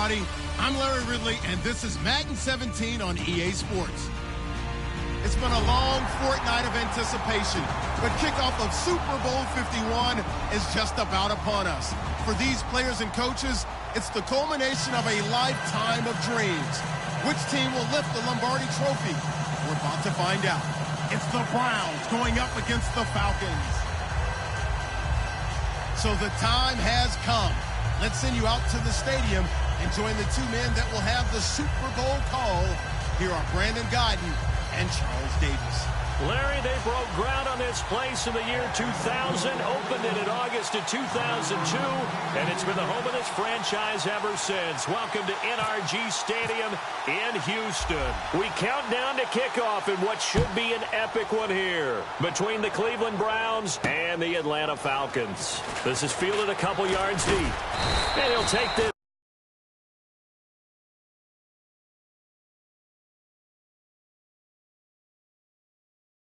everybody. I'm Larry Ridley, and this is Madden 17 on EA Sports. It's been a long fortnight of anticipation, but kickoff of Super Bowl 51 is just about upon us. For these players and coaches, it's the culmination of a lifetime of dreams. Which team will lift the Lombardi Trophy? We're about to find out. It's the Browns going up against the Falcons. So the time has come. Let's send you out to the stadium and join the two men that will have the Super Bowl call. Here are Brandon Guyton and Charles Davis. Larry, they broke ground on this place in the year 2000, opened it in August of 2002, and it's been the home of this franchise ever since. Welcome to NRG Stadium in Houston. We count down to kickoff in what should be an epic one here between the Cleveland Browns and the Atlanta Falcons. This is fielded a couple yards deep, and he'll take this.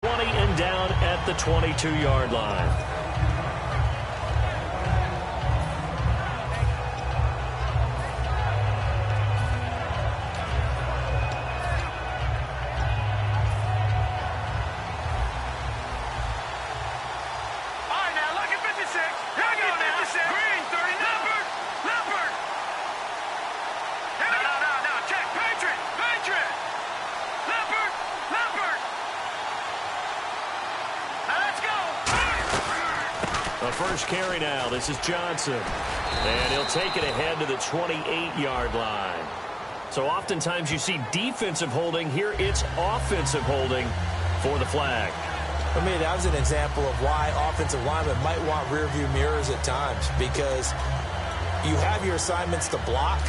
20 and down at the 22-yard line. First carry now. This is Johnson. And he'll take it ahead to the 28-yard line. So oftentimes you see defensive holding. Here it's offensive holding for the flag. I mean, that was an example of why offensive linemen might want rearview mirrors at times, because you have your assignments to block,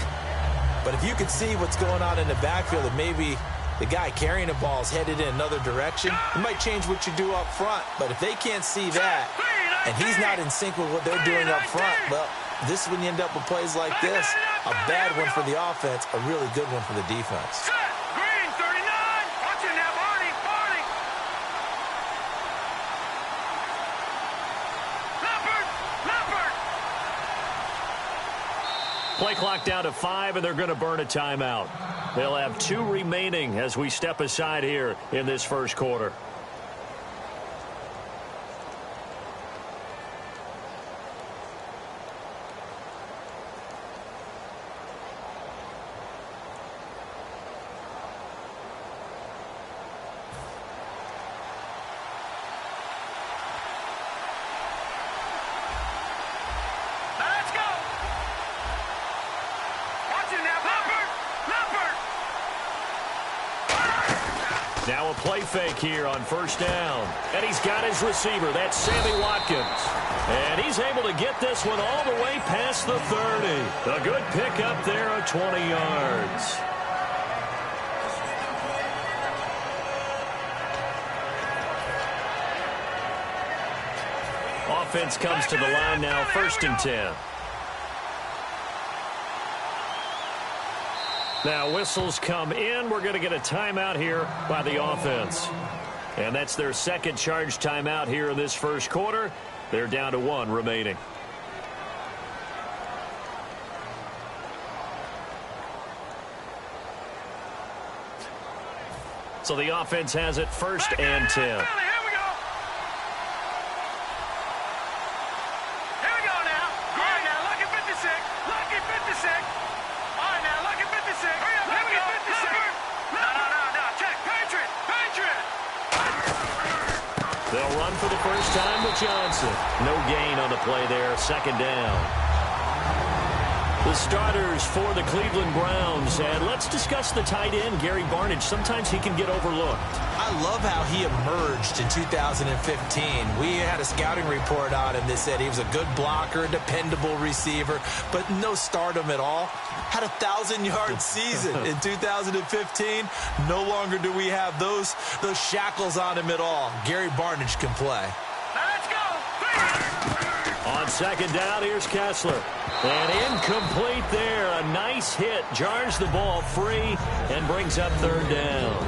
but if you can see what's going on in the backfield and maybe the guy carrying the ball is headed in another direction, it might change what you do up front. But if they can't see that, and he's not in sync with what they're doing up front, well, this is when you end up with plays like this. A bad one for the offense, a really good one for the defense. Green, 39. Watching that, Barney. Leopard. Play clock down to 5, and they're going to burn a timeout. They'll have 2 remaining as we step aside here in this first quarter. Now a play fake here on first down. And he's got his receiver. That's Sammy Watkins. And he's able to get this one all the way past the 30. A good pickup there of 20 yards. Offense comes to the line now, 1st and 10. Now whistles come in. We're going to get a timeout here by the offense. And that's their second charge timeout here in this first quarter. They're down to 1 remaining. So the offense has it 1st and 10. They'll run for the first time with Johnson. No gain on the play there, 2nd down. The starters for the Cleveland Browns. And let's discuss the tight end, Gary Barnidge. Sometimes he can get overlooked. I love how he emerged in 2015. We had a scouting report on him that said he was a good blocker, a dependable receiver, but no stardom at all. Had a 1,000-yard season in 2015. No longer do we have those shackles on him at all. Gary Barnidge can play. Let's go. On 2nd down, here's Kessler. And incomplete there. A nice hit. Jars the ball free and brings up 3rd down.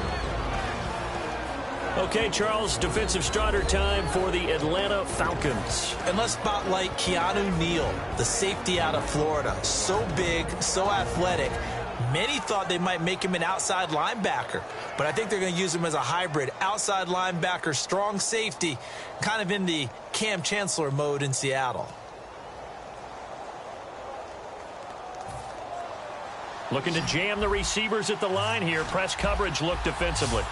Okay, Charles, defensive starter time for the Atlanta Falcons. And let's spotlight Keanu Neal, the safety out of Florida. So big, so athletic. Many thought they might make him an outside linebacker, but I think they're going to use him as a hybrid. Outside linebacker, strong safety, kind of in the Cam Chancellor mode in Seattle. Looking to jam the receivers at the line here. Press coverage look defensively.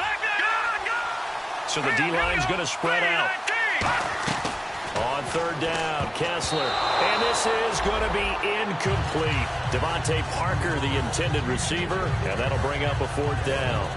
So the D-line's going to spread out. On third down, Kessler. And this is going to be incomplete. Devontae Parker, the intended receiver, and that'll bring up a fourth down.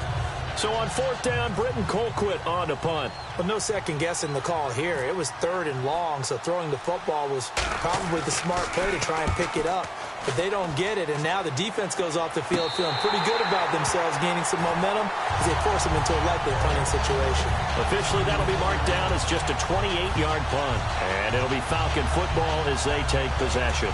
So on fourth down, Britton Colquitt on to punt. Well, no second guessing the call here. It was third and long, so throwing the football was probably the smart play to try and pick it up. But they don't get it, and now the defense goes off the field feeling pretty good about themselves, gaining some momentum as they force them into a likely punting situation. Officially, that'll be marked down as just a 28-yard punt. And it'll be Falcon football as they take possession.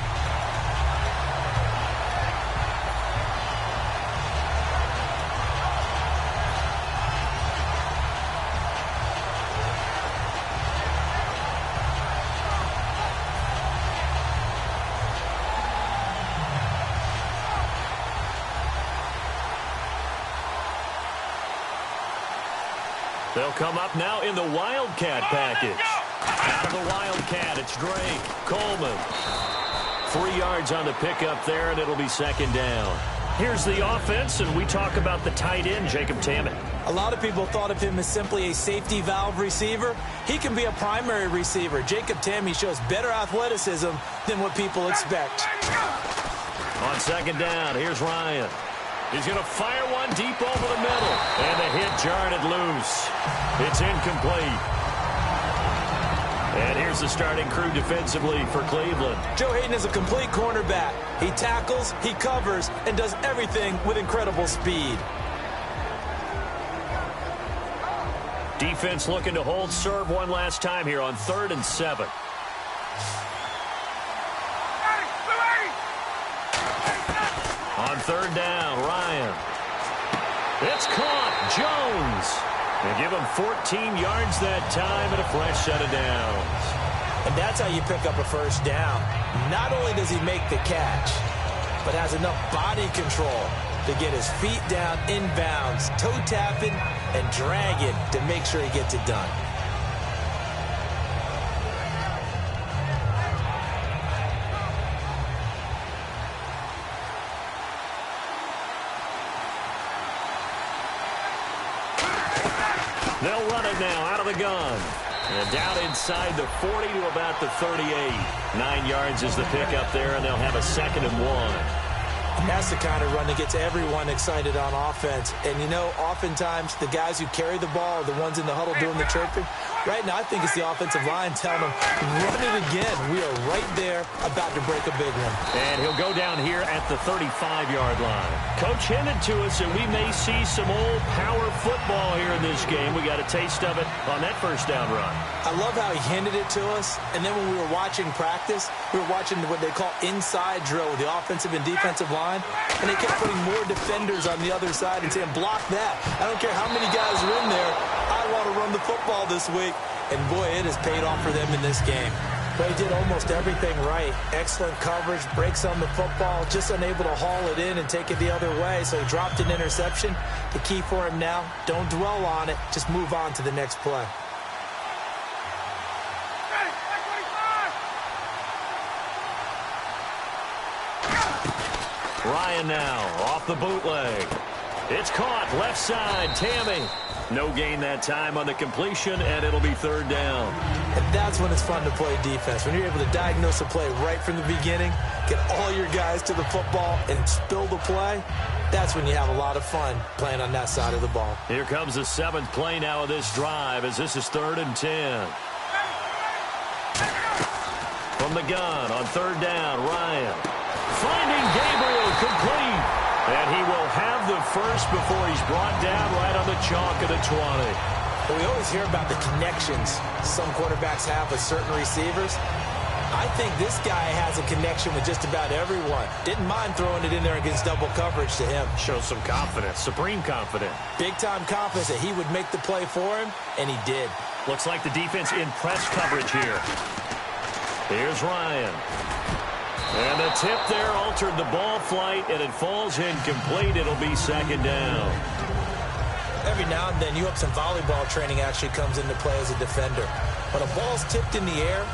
They'll come up now in the Wildcat package. Out of the Wildcat, it's Drake. Coleman. 3 yards on the pickup there, and it'll be second down. Here's the offense, and we talk about the tight end, Jacob Tammett. A lot of people thought of him as simply a safety valve receiver. He can be a primary receiver. Jacob Tammett shows better athleticism than what people expect. On second down, here's Ryan. He's going to fire one deep over the middle. And the hit jarred it loose. It's incomplete. And here's the starting crew defensively for Cleveland. Joe Hayden is a complete cornerback. He tackles, he covers, and does everything with incredible speed. Defense looking to hold serve one last time here on 3rd and 7. On third down, Ryan. It's caught. Jones. They give him 14 yards that time and a fresh set of downs. And that's how you pick up a first down. Not only does he make the catch, but has enough body control to get his feet down inbounds, toe tapping and dragging to make sure he gets it done. They'll run it now out of the gun. And down inside the 40 to about the 38. 9 yards is the pickup there, and they'll have a 2nd and 1. And that's the kind of run that gets everyone excited on offense. And, you know, oftentimes the guys who carry the ball are the ones in the huddle doing the chirping. Right now, I think it's the offensive line telling them, run it again. We are right there about to break a big one. And he'll go down here at the 35-yard line. Coach hinted to us that we may see some old power football here in this game. We got a taste of it on that first down run. I love how he hinted it to us. And then when we were watching practice, we were watching what they call inside drill with the offensive and defensive line. And they kept putting more defenders on the other side and saying, block that. I don't care how many guys are in there. I want to run the football this week. And, boy, it has paid off for them in this game. But he did almost everything right. Excellent coverage, breaks on the football, just unable to haul it in and take it the other way. So he dropped an interception. The key for him now, don't dwell on it. Just move on to the next play. Ryan now off the bootleg. It's caught left side. Tammy. No gain that time on the completion, and it'll be third down. And that's when it's fun to play defense. When you're able to diagnose a play right from the beginning, get all your guys to the football, and spill the play, that's when you have a lot of fun playing on that side of the ball. Here comes the 7th play now of this drive as this is 3rd and 10. From the gun on third down, Ryan. Finding Gabriel complete. And he will have the first before he's brought down right on the chalk of the 20. Well, we always hear about the connections some quarterbacks have with certain receivers. I think this guy has a connection with just about everyone. Didn't mind throwing it in there against double coverage to him. Shows some confidence, supreme confidence. Big-time confidence that he would make the play for him, and he did. Looks like the defense in press coverage here. Here's Ryan. And the tip there altered the ball flight, and it falls incomplete. It'll be second down. Every now and then, you have some volleyball training actually comes into play as a defender. When a ball's tipped in the air,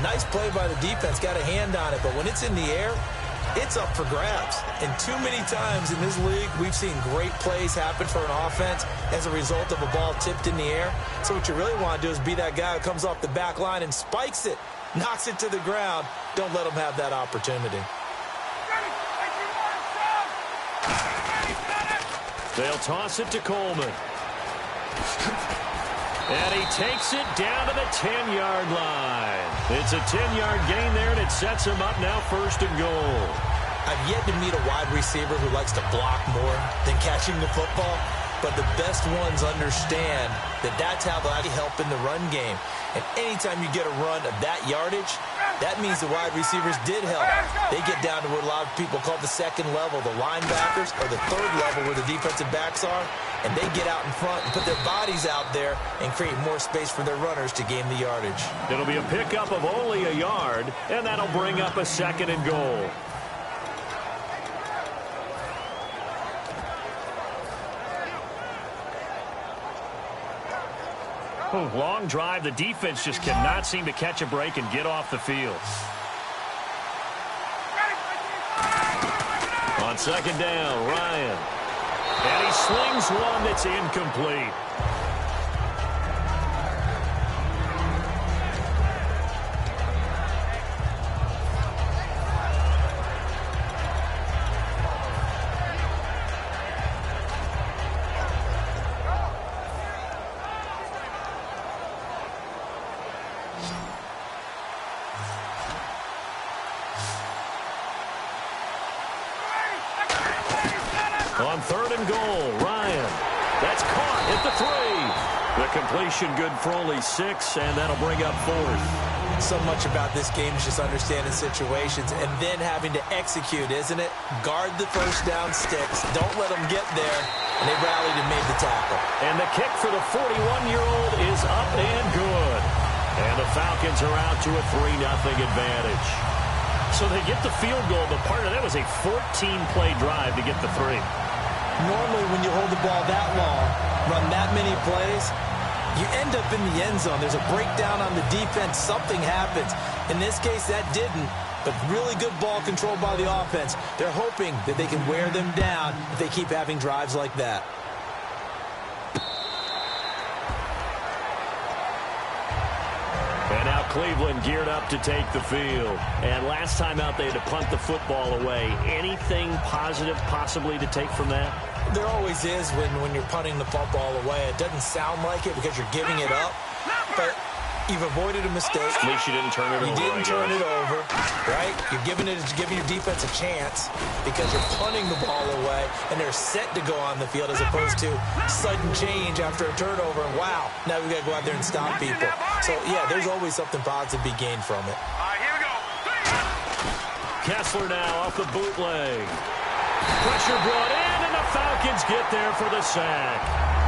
nice play by the defense, got a hand on it, but when it's in the air, it's up for grabs. And too many times in this league, we've seen great plays happen for an offense as a result of a ball tipped in the air. So what you really want to do is be that guy who comes off the back line and spikes it, knocks it to the ground. Don't let him have that opportunity. They'll toss it to Coleman. And he takes it down to the 10-yard line. It's a 10-yard gain there, and it sets him up now first and goal. I've yet to meet a wide receiver who likes to block more than catching the football, but the best ones understand that that's how they help in the run game. And anytime you get a run of that yardage, that means the wide receivers did help. They get down to what a lot of people call the second level, the linebackers, or the third level where the defensive backs are, and they get out in front and put their bodies out there and create more space for their runners to gain the yardage. It'll be a pickup of only a yard, and that'll bring up a second and goal. Long drive. The defense just cannot seem to catch a break and get off the field. On second down, Ryan. And he slings one that's incomplete. On third and goal, Ryan. That's caught at the 3. The completion good for only 6, and that'll bring up fourth. So much about this game is just understanding situations and then having to execute, isn't it? Guard the first down sticks. Don't let them get there. And they rallied and made the tackle. And the kick for the 41-year-old is up and good. And the Falcons are out to a 3-0 advantage. So they get the field goal, but part of that was a 14-play drive to get the 3. Normally, when you hold the ball that long, run that many plays, you end up in the end zone. There's a breakdown on the defense. Something happens. In this case, that didn't. But really good ball control by the offense. They're hoping that they can wear them down if they keep having drives like that. And now Cleveland geared up to take the field. And last time out, they had to punt the football away. Anything positive possibly to take from that? There always is when you're punting the football away. It doesn't sound like it because you're giving it up, but you've avoided a mistake. At least you didn't turn it over. You didn't turn it over, right? You're giving your defense a chance because you're punting the ball away, and they're set to go on the field as opposed to sudden change after a turnover. And wow, now we've got to go out there and stop people. So, yeah, there's always something positive to be gained from it. All right, here we go. Kessler now off the bootleg. Pressure brought in, and the Falcons get there for the sack.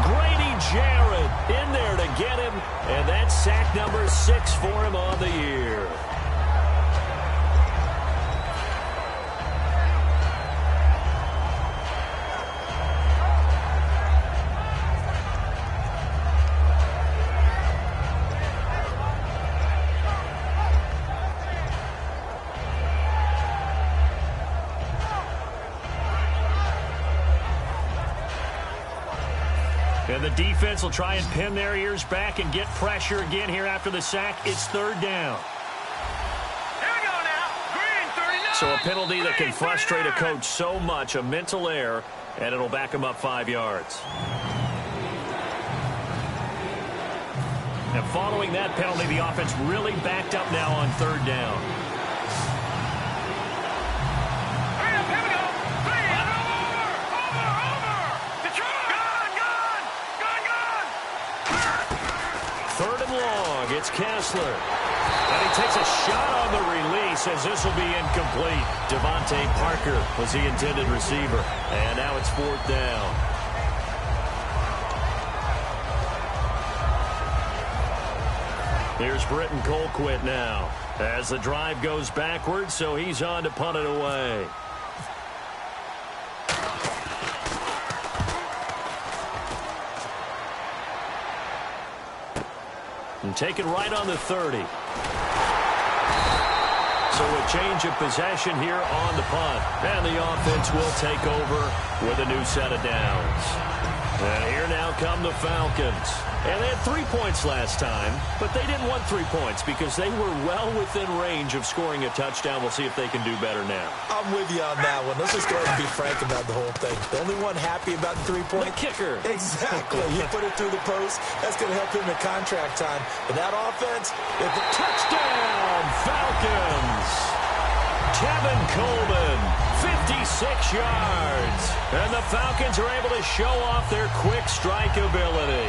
Grady Jarrett in there to get him, and that's sack number 6 for him on the year. And the defense will try and pin their ears back and get pressure again here after the sack. It's third down. Here we go now. Green, 39. So a penalty that can frustrate a coach so much, a mental error, and it'll back him up 5 yards. And following that penalty, the offense really backed up now on third down. Hurry up, here we go. Three, over. Detroit. Gone. Third and long, it's Kessler. And he takes a shot on the release as this will be incomplete. Devontae Parker was the intended receiver. And now it's 4th down. Here's Britton Colquitt now as the drive goes backwards, so he's on to punt it away. And take it right on the 30. So a change of possession here on the punt. And the offense will take over with a new set of downs. And here now come the Falcons. And they had 3 points last time, but they didn't want 3 points because they were well within range of scoring a touchdown. We'll see if they can do better now. I'm with you on that one. Let's just go ahead and be frank about the whole thing. The only one happy about the 3-point. The kicker. Exactly. You put it through the post. That's going to help him in contract time. But that offense, if the touchdown, Falcons. Kevin Coleman, 56 yards. And the Falcons are able to show off their quick strike ability.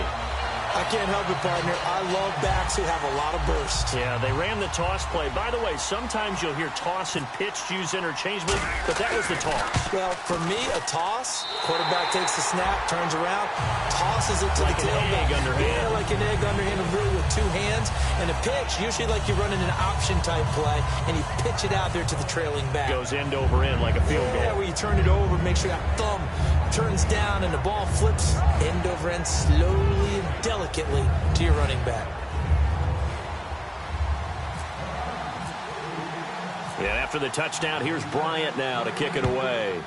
I can't help it, partner. I love backs who have a lot of burst. Yeah, they ran the toss play. By the way, sometimes you'll hear toss and pitch used interchangeably, but that was the toss. Well, for me, a toss, quarterback takes the snap, turns around, tosses it to like the tailback. Egg underhand. Yeah, like an egg underhand, really with 2 hands. And a pitch, usually like you're running an option-type play, and you pitch it out there to the trailing back. Goes end over end like a field goal. Yeah, where you turn it over, make sure that thumb turns down, and the ball flips end over end slowly and delicately to your running back. And after the touchdown, here's Bryant now to kick it away.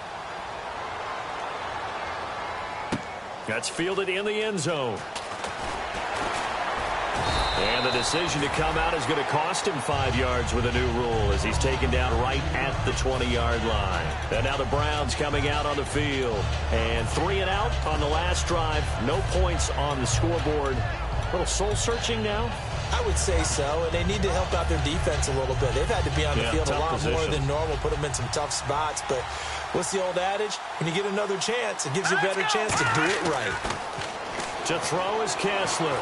That's fielded in the end zone. And the decision to come out is going to cost him 5 yards with a new rule as he's taken down right at the 20-yard line. And now the Browns coming out on the field. And 3 and out on the last drive. No points on the scoreboard. A little soul-searching now? I would say so, and they need to help out their defense a little bit. They've had to be on the field a lot more than normal, put them in some tough spots. But what's the old adage? When you get another chance, it gives you a better chance to do it right. To throw is Kessler.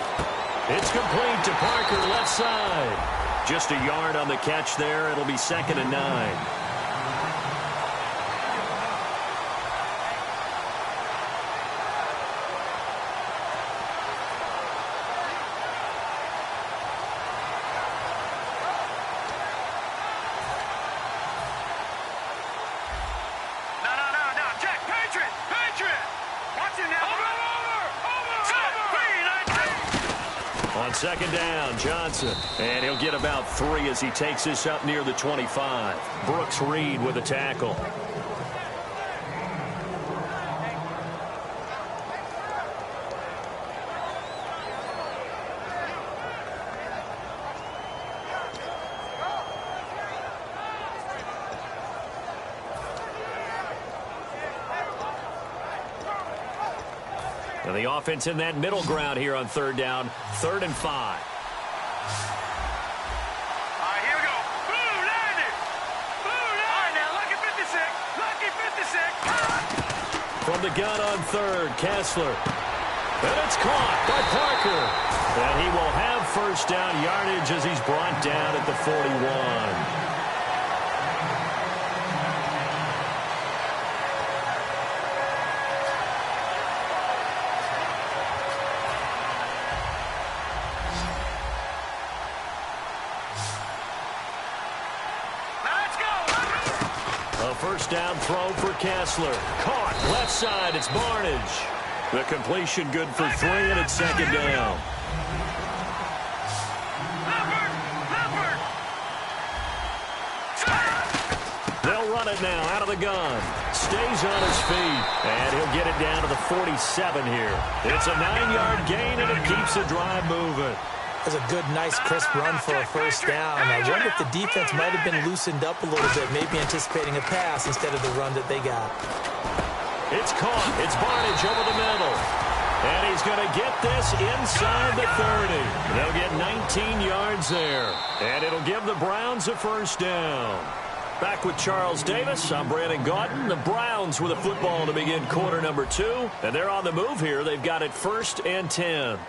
It's complete to Parker, left side. Just a yard on the catch there. It'll be 2nd and 9. On 2nd down, Johnson. And he'll get about 3 as he takes this up near the 25. Brooks Reed with a tackle. And the offense in that middle ground here on 3rd down, 3rd and 5. All right, here we go. Blue, landed. Blue, landed. All right, now, lucky 56. Lucky 56. From the gun on 3rd, Kessler. And it's caught by Parker. And he will have 1st down yardage as he's brought down at the 41. First down throw for Kessler. Caught left side. It's Barnage. The completion good for 3, and it's 2nd down. They'll run it now out of the gun. Stays on his feet, and he'll get it down to the 47 here. It's a 9-yard gain, and it keeps the drive moving. That's a good, nice, crisp run for a 1st down. I wonder if the defense might have been loosened up a little bit, maybe anticipating a pass instead of the run that they got. It's caught. It's Barnage over the middle. And he's going to get this inside the 30. They'll get 19 yards there. And it'll give the Browns a 1st down. Back with Charles Davis, I'm Brandon Gaudin. The Browns with a football to begin quarter number 2. And they're on the move here. They've got it 1st and 10.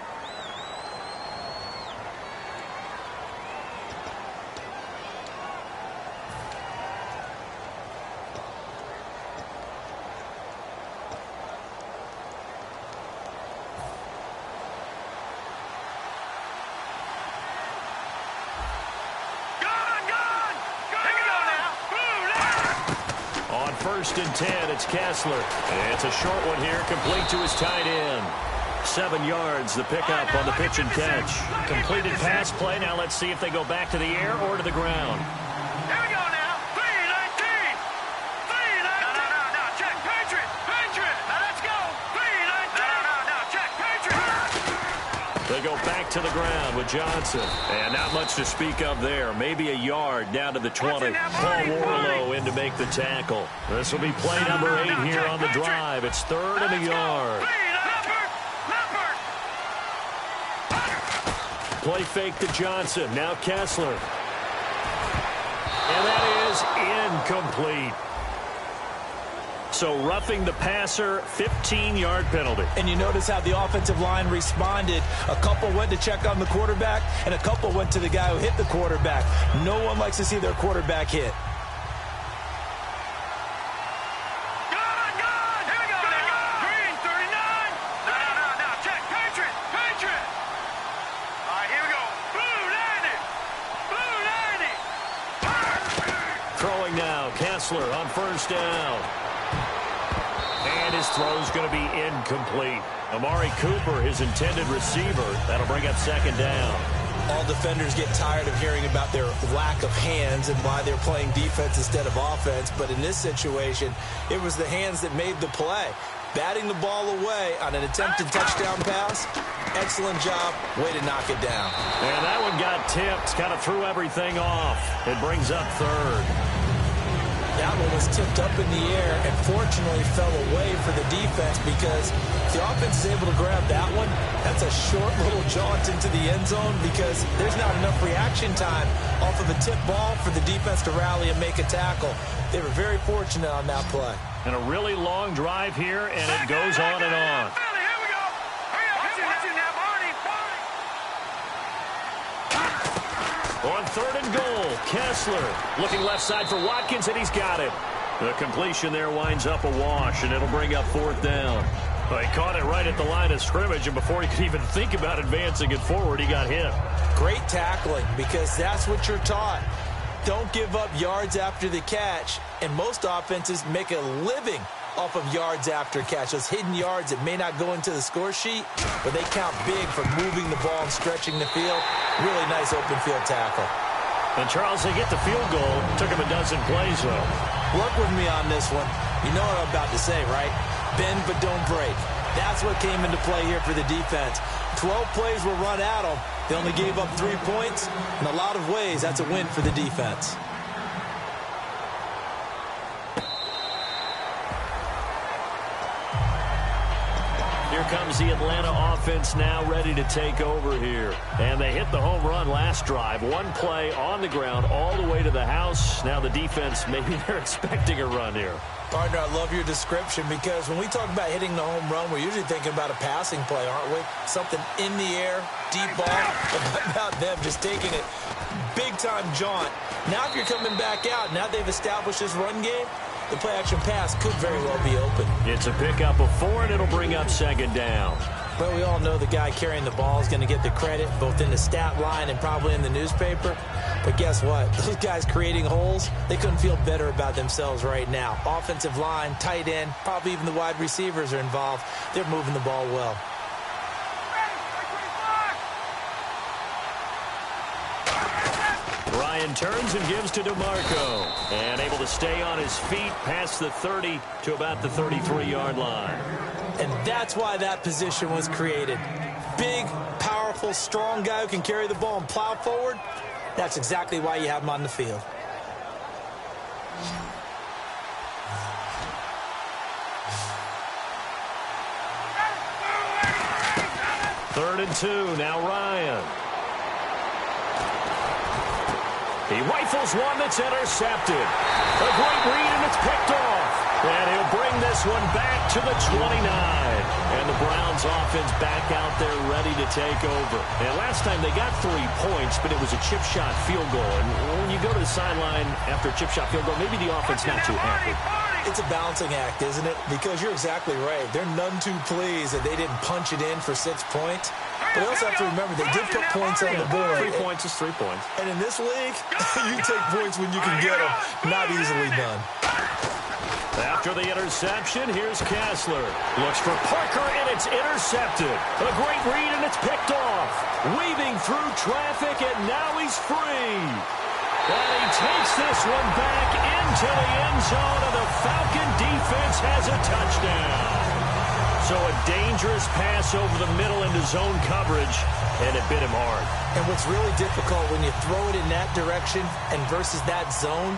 1st and 10. It's Kessler. And it's a short one here, complete to his tight end. 7 yards, the pickup on the pitch and catch. Completed pass play. Now let's see if they go back to the air or to the ground. Here we go now. 3-19. 3-19. No, check. Patriot. Now let's go. 3-19. No, check. Patriot. They go back to the ground with Johnson. And not much to speak of there. Maybe a yard down to the 20. Paul Warlow in to make the tackle. This will be play number 8 here on the drive. It's 3rd and a yard. Play fake to Johnson. Now Kessler. And that is incomplete. So roughing the passer, 15-yard penalty. And you notice how the offensive line responded. A couple went to check on the quarterback, and a couple went to the guy who hit the quarterback. No one likes to see their quarterback hit. Kessler on 1st down. And his throw's going to be incomplete. Amari Cooper, his intended receiver. That'll bring up 2nd down. All defenders get tired of hearing about their lack of hands and why they're playing defense instead of offense. But in this situation, it was the hands that made the play. Batting the ball away on an attempted touchdown pass. Excellent job. Way to knock it down. And that one got tipped. Kind of threw everything off. It brings up 3rd. That one was tipped up in the air and fortunately fell away for the defense because if the offense is able to grab that one, that's a short little jaunt into the end zone because there's not enough reaction time off of a tip ball for the defense to rally and make a tackle. They were very fortunate on that play. And a really long drive here, and it goes on and on. On 3rd and goal, Kessler looking left side for Watkins, and he's got it. The completion there winds up a wash, and it'll bring up 4th down. Well, he caught it right at the line of scrimmage, and before he could even think about advancing it forward, he got hit. Great tackling, because that's what you're taught. Don't give up yards after the catch, and most offenses make a living off of yards after catch. Those hidden yards that may not go into the score sheet, but they count big for moving the ball and stretching the field. Really nice open field tackle. And Charles, they get the field goal. Took him a dozen plays, though. Work with me on this one. You know what I'm about to say, right? Bend but don't break. That's what came into play here for the defense. 12 plays were run at them. They only gave up 3 points. In a lot of ways, that's a win for the defense. Here comes the Atlanta offense now ready to take over here. And they hit the home run last drive. 1 play on the ground all the way to the house. Now the defense, maybe they're expecting a run here. Partner, I love your description because when we talk about hitting the home run, we're usually thinking about a passing play, aren't we? Something in the air, deep ball. But about them just taking it big-time jaunt. Now if you're coming back out, now they've established this run game, the play-action pass could very well be open. It's a pickup of 4, and it'll bring up 2nd down. Well, we all know the guy carrying the ball is going to get the credit, both in the stat line and probably in the newspaper. But guess what? Those guys creating holes, they couldn't feel better about themselves right now. Offensive line, tight end, probably even the wide receivers are involved. They're moving the ball well. Ryan turns and gives to DeMarco. And able to stay on his feet past the 30 to about the 33-yard line. And that's why that position was created. Big, powerful, strong guy who can carry the ball and plow forward. That's exactly why you have him on the field. Third and 2, now Ryan. He rifles one that's intercepted. A great read, and it's picked off. And he'll bring this one back to the 29. And the Browns offense back out there ready to take over. And last time they got 3 points, but it was a chip shot field goal. And when you go to the sideline after a chip shot field goal, maybe the offense not too happy. It's a balancing act, isn't it? Because you're exactly right. They're none too pleased that they didn't punch it in for 6 points. But you also have to remember, they did put points on the board. 3 points is 3 points. And in this league, you take points when you can get them. Not easily done. After the interception, here's Kessler. Looks for Parker, and it's intercepted. A great read, and it's picked off. Weaving through traffic, and now he's free. And he takes this one back into the end zone, and the Falcon defense has a touchdown. So a dangerous pass over the middle into zone coverage, and it bit him hard. And what's really difficult when you throw it in that direction and versus that zone,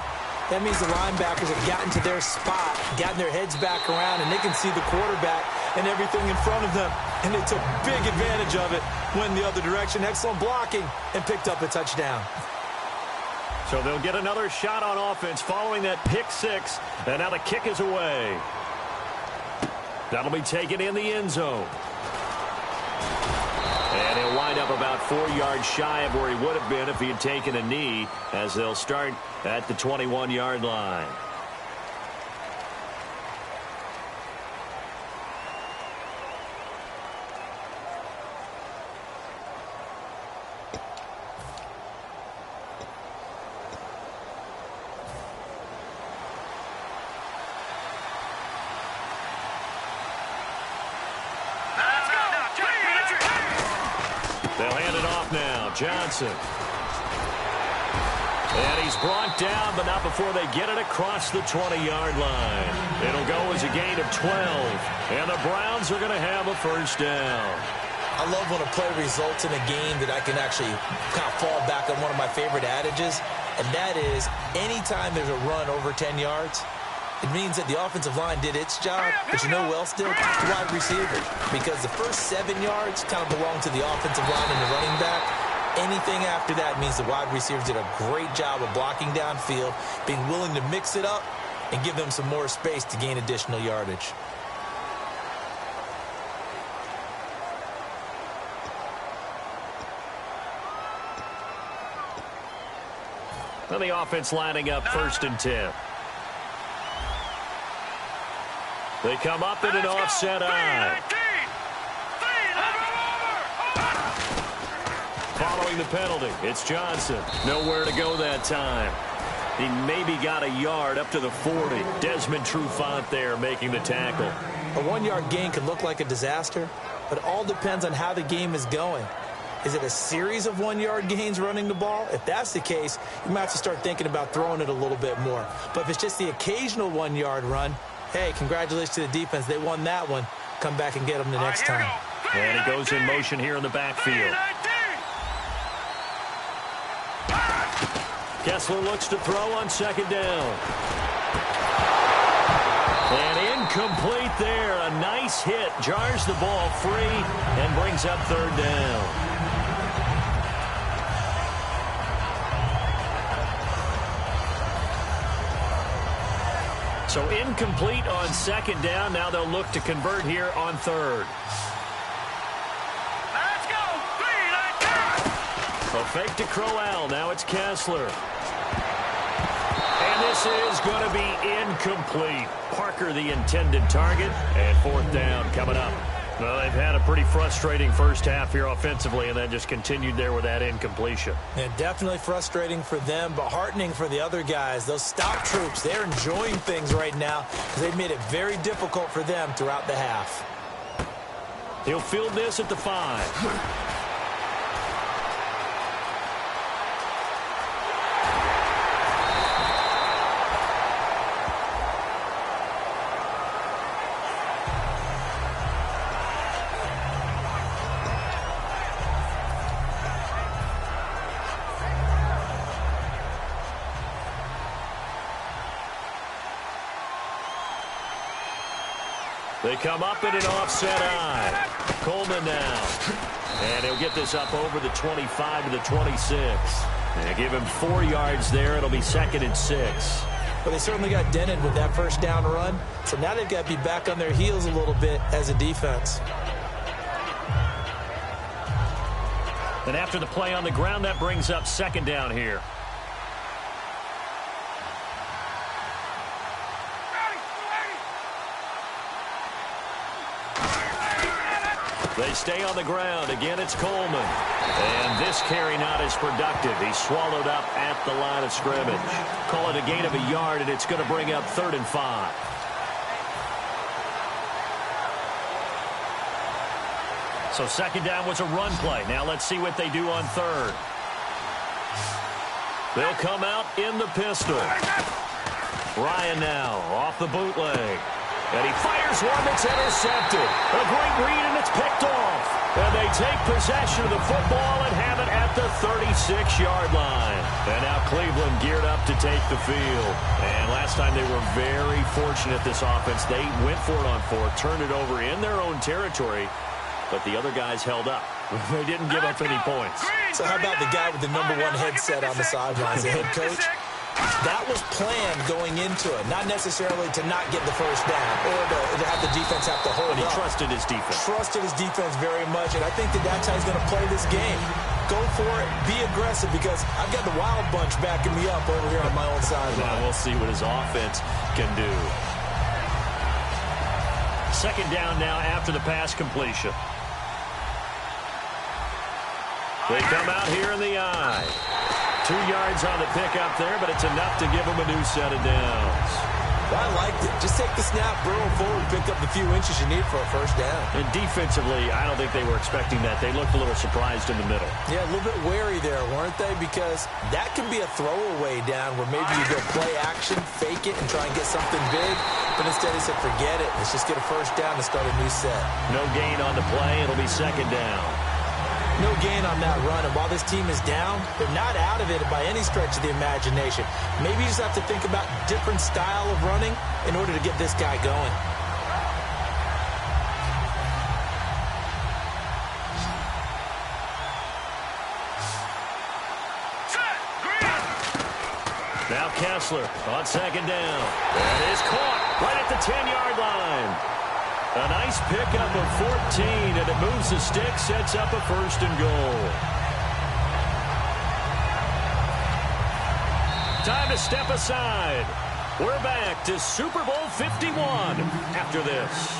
that means the linebackers have gotten to their spot, gotten their heads back around, and they can see the quarterback and everything in front of them. And they took big advantage of it, went the other direction, excellent blocking, and picked up a touchdown. So they'll get another shot on offense following that pick six, and now the kick is away. That'll be taken in the end zone. And he'll wind up about 4 yards shy of where he would have been if he had taken a knee, as they'll start at the 21-yard line. Johnson. And he's brought down, but not before they get it across the 20-yard line. It'll go as a gain of 12. And the Browns are going to have a first down. I love when a play results in a game that I can actually kind of fall back on one of my favorite adages, and that is anytime there's a run over 10 yards, it means that the offensive line did its job, but you know who else did? The wide receiver. Because the first 7 yards kind of belong to the offensive line and the running back. Anything after that means the wide receivers did a great job of blocking downfield, being willing to mix it up, and give them some more space to gain additional yardage. And the offense lining up 1st and 10. They come up in an offset eye. Following the penalty, it's Johnson. Nowhere to go that time. He maybe got a yard up to the 40. Desmond Trufant there making the tackle. A 1-yard gain can look like a disaster, but it all depends on how the game is going. Is it a series of 1-yard gains running the ball? If that's the case, you might have to start thinking about throwing it a little bit more. But if it's just the occasional 1-yard run, hey, congratulations to the defense. They won that one. Come back and get them the next time. And he goes in motion here in the backfield. Kessler looks to throw on 2nd down. And incomplete there. A nice hit. Jars the ball free and brings up 3rd down. So incomplete on 2nd down. Now they'll look to convert here on 3rd. Let's go. A fake to Crowell. Now it's Kessler. And this is going to be incomplete. Parker the intended target. And 4th down coming up. Well, they've had a pretty frustrating first half here offensively, and then just continued there with that incompletion. And definitely frustrating for them, but heartening for the other guys. Those stop troops, they're enjoying things right now because they've made it very difficult for them throughout the half. He'll field this at the 5. They come up in an offset eye. Coleman now. And he'll get this up over the 25 to the 26. And give him 4 yards there. It'll be 2nd and 6. Well, they certainly got dented with that first down run. So now they've got to be back on their heels a little bit as a defense. And after the play on the ground, that brings up 2nd down here. They stay on the ground. Again, it's Coleman. And this carry not as productive. He's swallowed up at the line of scrimmage. Call it a gain of a yard, and it's going to bring up 3rd and 5. So second down was a run play. Now let's see what they do on third. They'll come out in the pistol. Ryan now off the bootleg. And he fires one that's intercepted. A great read, and it's picked off. And they take possession of the football and have it at the 36-yard line. And now Cleveland geared up to take the field. And last time they were very fortunate, this offense. They went for it on fourth, turned it over in their own territory, but the other guys held up. They didn't give up any points. So how about the guy with the number one headset on the sidelines, the head coach? That was planned going into it, not necessarily to not get the first down or to have the defense have to hold But he up. trusted his defense. Trusted his defense very much, and I think that's how he's going to play this game. Go for it, be aggressive, because I've got the wild bunch backing me up over here on my own sideline. Now we'll see what his offense can do. Second down now after the pass completion. They come out here in the eye. 2 yards on the pickup there, but it's enough to give them a new set of downs. Well, I liked it. Just take the snap, burrow forward, pick up the few inches you need for a first down. And defensively, I don't think they were expecting that. They looked a little surprised in the middle. Yeah, a little bit wary there, weren't they? Because that can be a throwaway down where maybe you go play action, fake it, and try and get something big. But instead he said, forget it. Let's just get a first down and start a new set. No gain on the play. It'll be second down. No gain on that run, and while this team is down, they're not out of it by any stretch of the imagination. Maybe you just have to think about different style of running in order to get this guy going. Now Kessler on second down. That is caught right at the 10-yard line. A nice pickup of 14, and it moves the stick, sets up a first and goal. Time to step aside. We're back to Super Bowl 51 after this.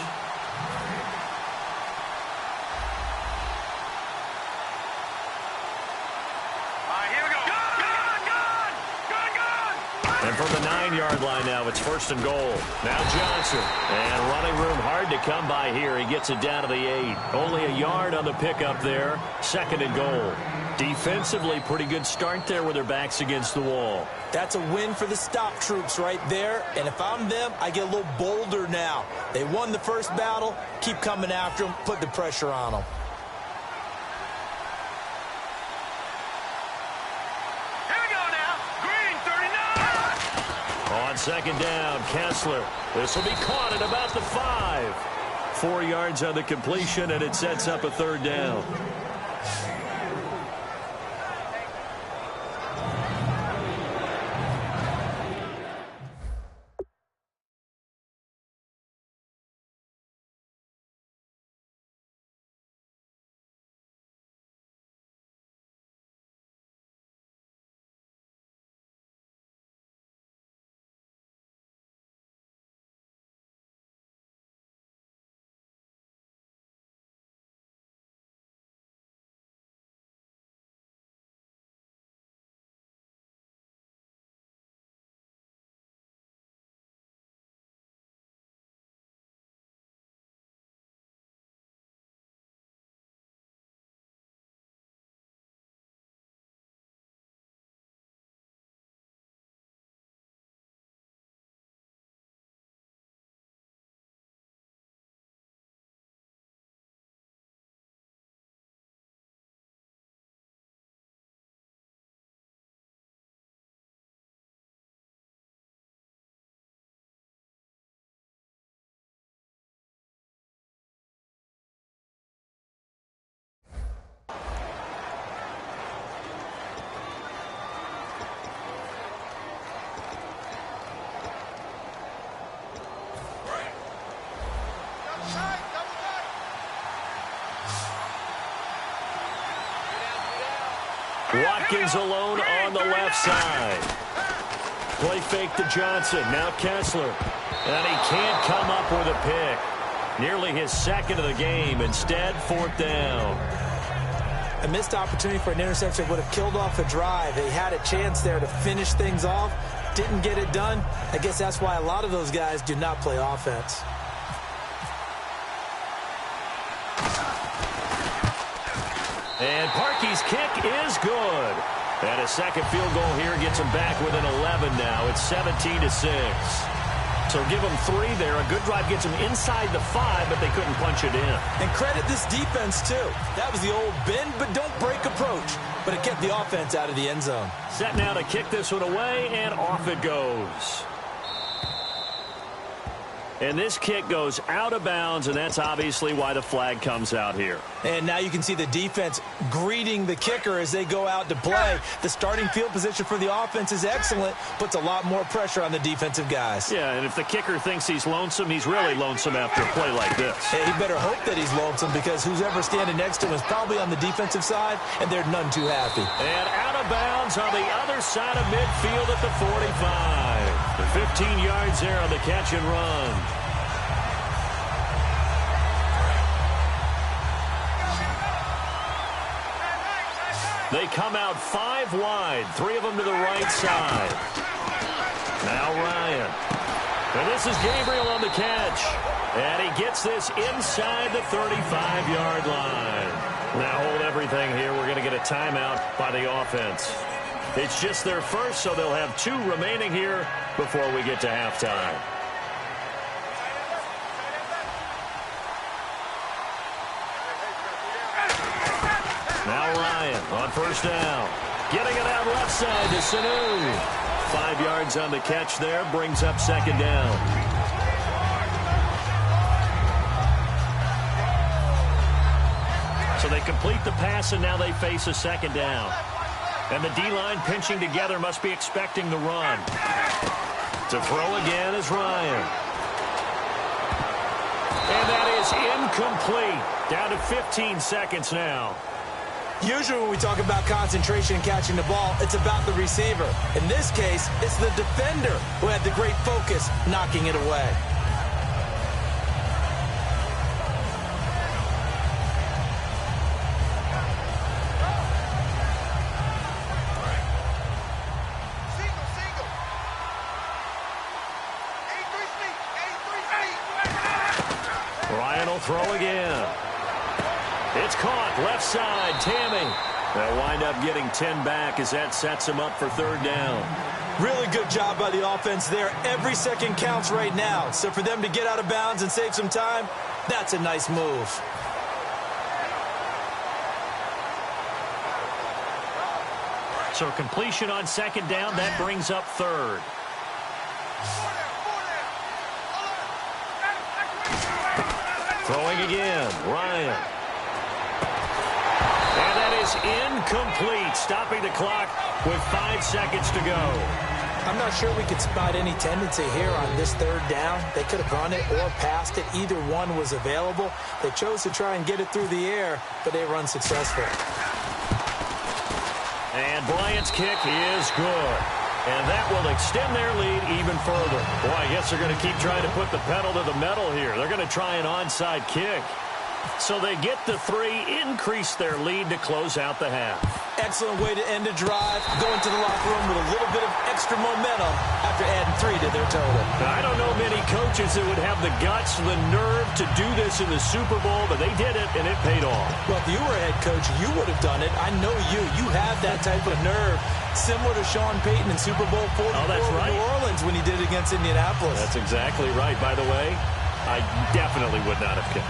And from the 9-yard line now, it's first and goal. Now Johnson. And running room hard to come by here. He gets it down to the 8. Only a yard on the pickup there. Second and goal. Defensively, pretty good start there with their backs against the wall. That's a win for the stop troops right there. And if I'm them, I get a little bolder now. They won the first battle. Keep coming after them. Put the pressure on them. On second down, Kessler. This will be caught at about the 5. 4 yards on the completion, and it sets up a third down. Watkins alone on the left side. Play fake to Johnson. Now Kessler. And he can't come up with a pick. Nearly his second of the game. Instead, fourth down. A missed opportunity for an interception would have killed off a drive. They had a chance there to finish things off. Didn't get it done. I guess that's why a lot of those guys do not play offense. And Parkey's kick is good. And a second field goal here gets them back within 11 now. It's 17-6. So give them 3 there. A good drive gets them inside the 5, but they couldn't punch it in. And credit this defense, too. That was the old bend but don't break approach. But it kept the offense out of the end zone. Set now to kick this one away, and off it goes. And this kick goes out of bounds, and that's obviously why the flag comes out here. And now you can see the defense greeting the kicker as they go out to play. The starting field position for the offense is excellent, puts a lot more pressure on the defensive guys. Yeah, and if the kicker thinks he's lonesome, he's really lonesome after a play like this. Hey, he better hope that he's lonesome because who's ever standing next to him is probably on the defensive side, and they're none too happy. And out of bounds on the other side of midfield at the 45. The 15 yards there on the catch and run. They come out 5 wide, 3 of them to the right side. Now Ryan. And this is Gabriel on the catch. And he gets this inside the 35-yard line. Now hold everything here. We're going to get a timeout by the offense. It's just their first, so they'll have 2 remaining here before we get to halftime. Now Ryan on first down. Getting it out left side to Sanu. 5 yards on the catch there. Brings up second down. So they complete the pass, and now they face a second down. And the D-line pinching together must be expecting the run. To throw again is Ryan. And that is incomplete. Down to 15 seconds now. Usually when we talk about concentration and catching the ball, it's about the receiver. In this case, it's the defender who had the great focus knocking it away. Ryan will throw again. It's caught left side. Tammy. They'll wind up getting 10 back as that sets them up for third down. Really good job by the offense there. Every second counts right now. So for them to get out of bounds and save some time, that's a nice move. So completion on second down, that brings up third. Throwing again, Ryan. And that is incomplete, stopping the clock with 5 seconds to go. I'm not sure we could spot any tendency here on this third down. They could have run it or passed it. Either one was available. They chose to try and get it through the air, but they were unsuccessful. And Bryant's kick is good. And that will extend their lead even further. Boy, I guess they're going to keep trying to put the pedal to the metal here. They're going to try an onside kick. So they get the 3, increase their lead to close out the half. Excellent way to end a drive. Go into the locker room with a little bit of extra momentum after adding 3 to their total. Now, I don't know many coaches that would have the guts, the nerve to do this in the Super Bowl, but they did it, and it paid off. Well, if you were a head coach, you would have done it. I know you. You have that type of nerve. Similar to Sean Payton in Super Bowl 44 with New Orleans when he did it against Indianapolis. That's exactly right. By the way, I definitely would not have kicked.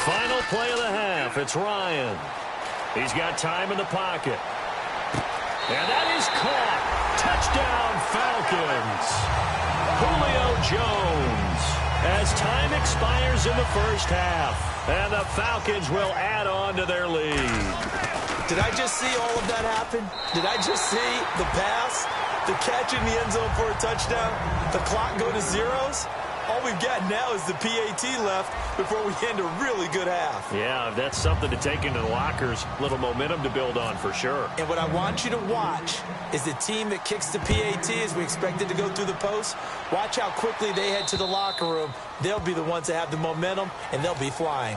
Final play of the half. It's Ryan. He's got time in the pocket. And that is caught. Touchdown, Falcons. Julio Jones. As time expires in the first half. And the Falcons will add on to their lead. Did I just see all of that happen? Did I just see the pass, the catch in the end zone for a touchdown, the clock go to zeros? All we've got now is the PAT left before we end a really good half. Yeah, that's something to take into the lockers. Little momentum to build on for sure. And what I want you to watch is the team that kicks the PAT as we expect it to go through the post. Watch how quickly they head to the locker room. They'll be the ones that have the momentum, and they'll be flying.